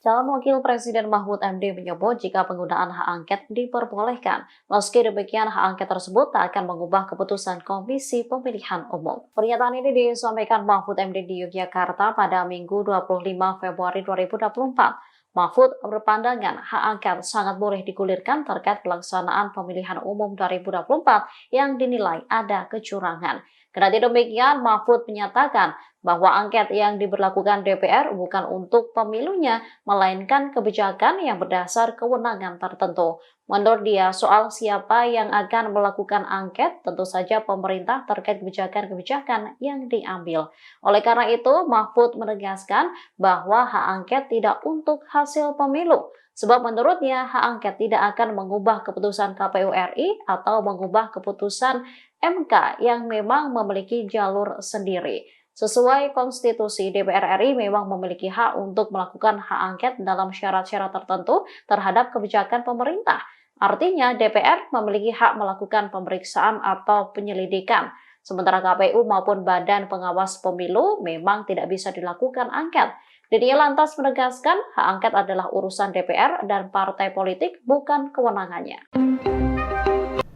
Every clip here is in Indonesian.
Calon Wakil Presiden Mahfud MD menyebut jika penggunaan hak angket diperbolehkan. Meski demikian, hak angket tersebut tak akan mengubah keputusan Komisi Pemilihan Umum. Pernyataan ini disampaikan Mahfud MD di Yogyakarta pada Minggu 25 Februari 2024. Mahfud berpandangan hak angket sangat boleh digulirkan terkait pelaksanaan pemilihan umum 2024 yang dinilai ada kecurangan. Kendati demikian, Mahfud menyatakan bahwa angket yang diberlakukan DPR bukan untuk pemilunya, melainkan kebijakan yang berdasar kewenangan tertentu. Menurut dia, soal siapa yang akan melakukan angket, tentu saja pemerintah terkait kebijakan-kebijakan yang diambil. Oleh karena itu, Mahfud menegaskan bahwa hak angket tidak untuk hasil pemilu. Sebab menurutnya hak angket tidak akan mengubah keputusan KPU RI atau mengubah keputusan MK yang memang memiliki jalur sendiri. Sesuai konstitusi, DPR RI memang memiliki hak untuk melakukan hak angket dalam syarat-syarat tertentu terhadap kebijakan pemerintah. Artinya, DPR memiliki hak melakukan pemeriksaan atau penyelidikan. Sementara KPU maupun Badan Pengawas Pemilu memang tidak bisa dilakukan angket. Dan ia lantas menegaskan hak angket adalah urusan DPR dan partai politik, bukan kewenangannya.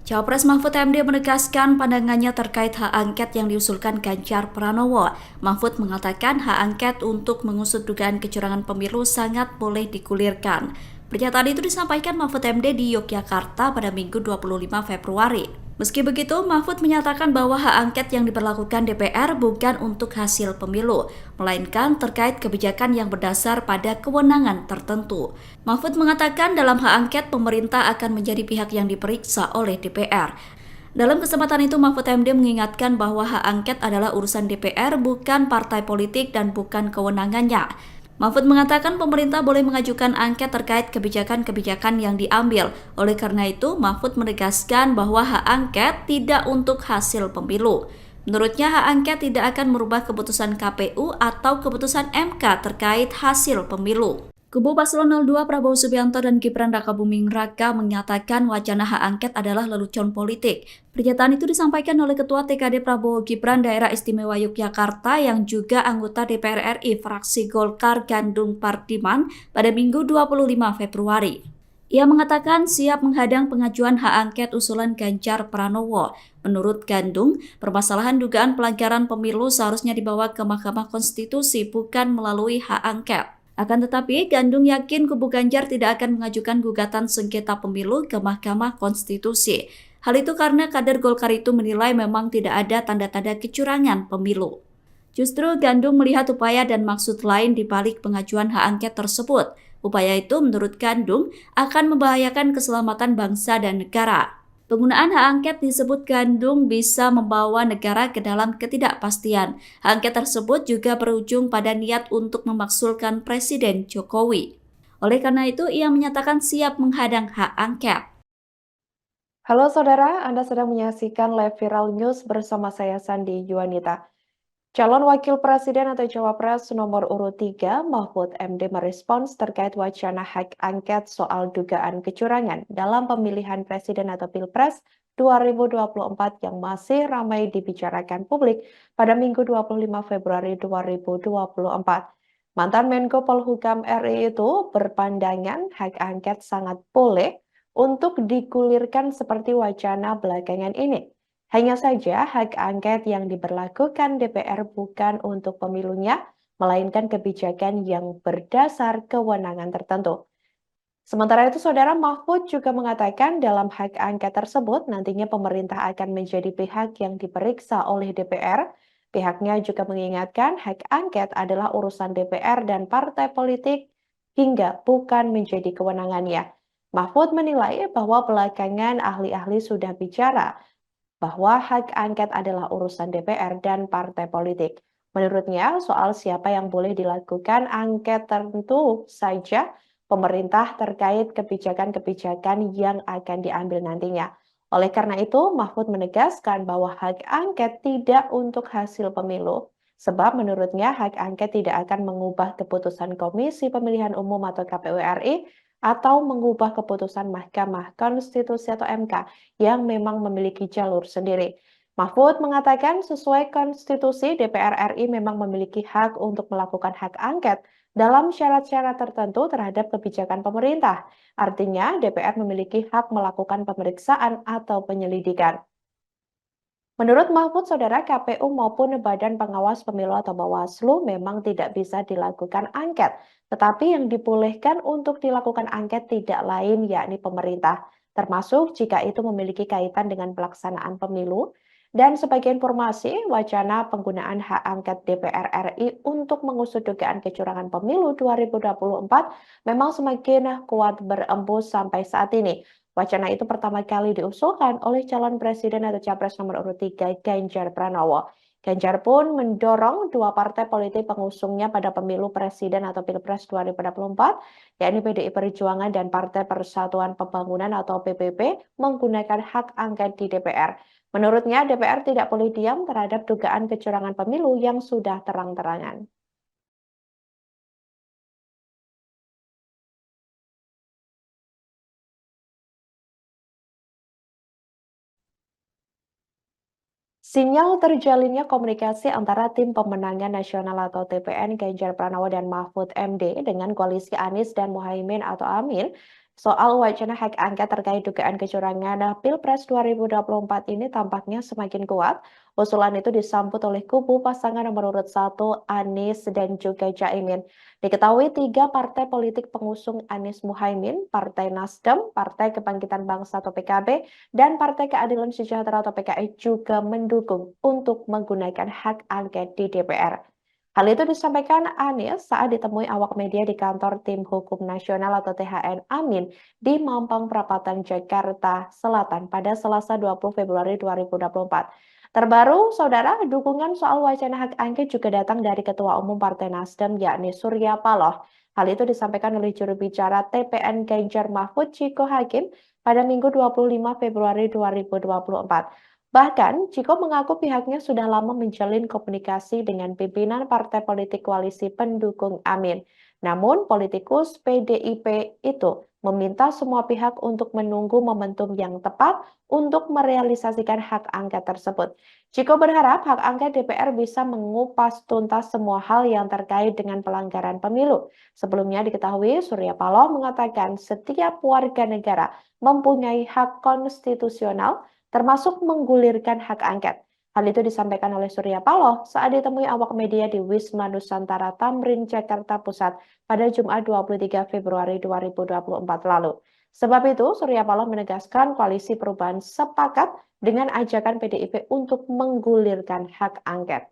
Cawapres Mahfud MD menegaskan pandangannya terkait hak angket yang diusulkan Ganjar Pranowo. Mahfud mengatakan hak angket untuk mengusut dugaan kecurangan pemilu sangat boleh digulirkan. Pernyataan itu disampaikan Mahfud MD di Yogyakarta pada Minggu 25 Februari. Meski begitu, Mahfud menyatakan bahwa hak angket yang diberlakukan DPR bukan untuk hasil pemilu, melainkan terkait kebijakan yang berdasar pada kewenangan tertentu. Mahfud mengatakan dalam hak angket pemerintah akan menjadi pihak yang diperiksa oleh DPR. Dalam kesempatan itu, Mahfud MD mengingatkan bahwa hak angket adalah urusan DPR, bukan partai politik dan bukan kewenangannya. Mahfud mengatakan pemerintah boleh mengajukan angket terkait kebijakan-kebijakan yang diambil. Oleh karena itu, Mahfud menegaskan bahwa hak angket tidak untuk hasil pemilu. Menurutnya, hak angket tidak akan merubah keputusan KPU atau keputusan MK terkait hasil pemilu. Kubu Paslon 02 Prabowo Subianto dan Gibran Rakabuming Raka menyatakan wacana hak angket adalah lelucon politik. Pernyataan itu disampaikan oleh Ketua TKD Prabowo Gibran Daerah Istimewa Yogyakarta yang juga anggota DPR RI fraksi Golkar Gandung Pardiman pada Minggu 25 Februari. Ia mengatakan siap menghadang pengajuan hak angket usulan Ganjar Pranowo. Menurut Gandung, permasalahan dugaan pelanggaran pemilu seharusnya dibawa ke Mahkamah Konstitusi bukan melalui hak angket. Akan tetapi, Gandung yakin kubu Ganjar tidak akan mengajukan gugatan sengketa pemilu ke Mahkamah Konstitusi. Hal itu karena kader Golkar itu menilai memang tidak ada tanda-tanda kecurangan pemilu. Justru Gandung melihat upaya dan maksud lain di balik pengajuan hak angket tersebut. Upaya itu menurut Gandung akan membahayakan keselamatan bangsa dan negara. Penggunaan hak angket disebut Gandung bisa membawa negara ke dalam ketidakpastian. Hak angket tersebut juga berujung pada niat untuk memaksulkan Presiden Jokowi. Oleh karena itu, ia menyatakan siap menghadang hak angket. Halo saudara, Anda sedang menyaksikan live viral news bersama saya Sandi Juanita. Calon Wakil Presiden atau Cawapres nomor urut 3, Mahfud MD merespons terkait wacana hak angket soal dugaan kecurangan dalam pemilihan presiden atau Pilpres 2024 yang masih ramai dibicarakan publik pada Minggu 25 Februari 2024. Mantan Menko Polhukam RI itu berpandangan hak angket sangat boleh untuk digulirkan seperti wacana belakangan ini. Hanya saja hak angket yang diberlakukan DPR bukan untuk pemilunya, melainkan kebijakan yang berdasar kewenangan tertentu. Sementara itu, Saudara Mahfud juga mengatakan dalam hak angket tersebut nantinya pemerintah akan menjadi pihak yang diperiksa oleh DPR. Pihaknya juga mengingatkan hak angket adalah urusan DPR dan partai politik hingga bukan menjadi kewenangannya. Mahfud menilai bahwa belakangan ahli-ahli sudah bicara bahwa hak angket adalah urusan DPR dan partai politik. Menurutnya, soal siapa yang boleh dilakukan angket tentu saja pemerintah terkait kebijakan-kebijakan yang akan diambil nantinya. Oleh karena itu, Mahfud menegaskan bahwa hak angket tidak untuk hasil pemilu, sebab menurutnya hak angket tidak akan mengubah keputusan Komisi Pemilihan Umum atau KPU RI atau mengubah keputusan Mahkamah Konstitusi atau MK yang memang memiliki jalur sendiri. Mahfud mengatakan sesuai konstitusi DPR RI memang memiliki hak untuk melakukan hak angket dalam syarat-syarat tertentu terhadap kebijakan pemerintah. Artinya DPR memiliki hak melakukan pemeriksaan atau penyelidikan. Menurut Mahfud, saudara KPU maupun Badan Pengawas Pemilu atau Bawaslu memang tidak bisa dilakukan angket, tetapi yang dibolehkan untuk dilakukan angket tidak lain yakni pemerintah, termasuk jika itu memiliki kaitan dengan pelaksanaan pemilu. Dan sebagai informasi, wacana penggunaan hak angket DPR RI untuk mengusut dugaan kecurangan pemilu 2024 memang semakin kuat berembus sampai saat ini. Wacana itu pertama kali diusulkan oleh calon presiden atau capres nomor urut 3 Ganjar Pranowo. Ganjar pun mendorong dua partai politik pengusungnya pada pemilu presiden atau pilpres 2024, yakni PDI Perjuangan dan Partai Persatuan Pembangunan atau PPP, menggunakan hak angket di DPR. Menurutnya, DPR tidak boleh diam terhadap dugaan kecurangan pemilu yang sudah terang-terangan. Sinyal terjalinnya komunikasi antara Tim Pemenangan Nasional atau TPN Ganjar Pranowo dan Mahfud MD dengan koalisi Anies dan Muhaimin atau Amin soal wacana hak angket terkait dugaan kecurangan Pilpres 2024 ini tampaknya semakin kuat. Usulan itu disambut oleh kubu pasangan nomor urut 1 Anies dan juga Caimin. Diketahui tiga partai politik pengusung Anies Muhaimin, Partai Nasdem, Partai Kebangkitan Bangsa atau PKB, dan Partai Keadilan Sejahtera atau PKI juga mendukung untuk menggunakan hak angket di DPR. Hal itu disampaikan Anies saat ditemui awak media di kantor Tim Hukum Nasional atau THN Amin di Mampang Perapatan, Jakarta Selatan pada Selasa 20 Februari 2024. Terbaru, saudara, dukungan soal wacana hak angket juga datang dari Ketua Umum Partai Nasdem yakni Surya Paloh. Hal itu disampaikan oleh juru bicara TPN Ganjar Mahfud Ciko Hakim pada Minggu 25 Februari 2024. Bahkan, Ciko mengaku pihaknya sudah lama menjalin komunikasi dengan pimpinan partai politik koalisi pendukung Amin. Namun, politikus PDIP itu meminta semua pihak untuk menunggu momentum yang tepat untuk merealisasikan hak angket tersebut. Ciko berharap hak angket DPR bisa mengupas tuntas semua hal yang terkait dengan pelanggaran pemilu. Sebelumnya diketahui Surya Paloh mengatakan setiap warga negara mempunyai hak konstitusional termasuk menggulirkan hak angket. Hal itu disampaikan oleh Surya Paloh saat ditemui awak media di Wisma Nusantara Tamrin, Jakarta Pusat pada Jumat 23 Februari 2024 lalu. Sebab itu, Surya Paloh menegaskan koalisi perubahan sepakat dengan ajakan PDIP untuk menggulirkan hak angket.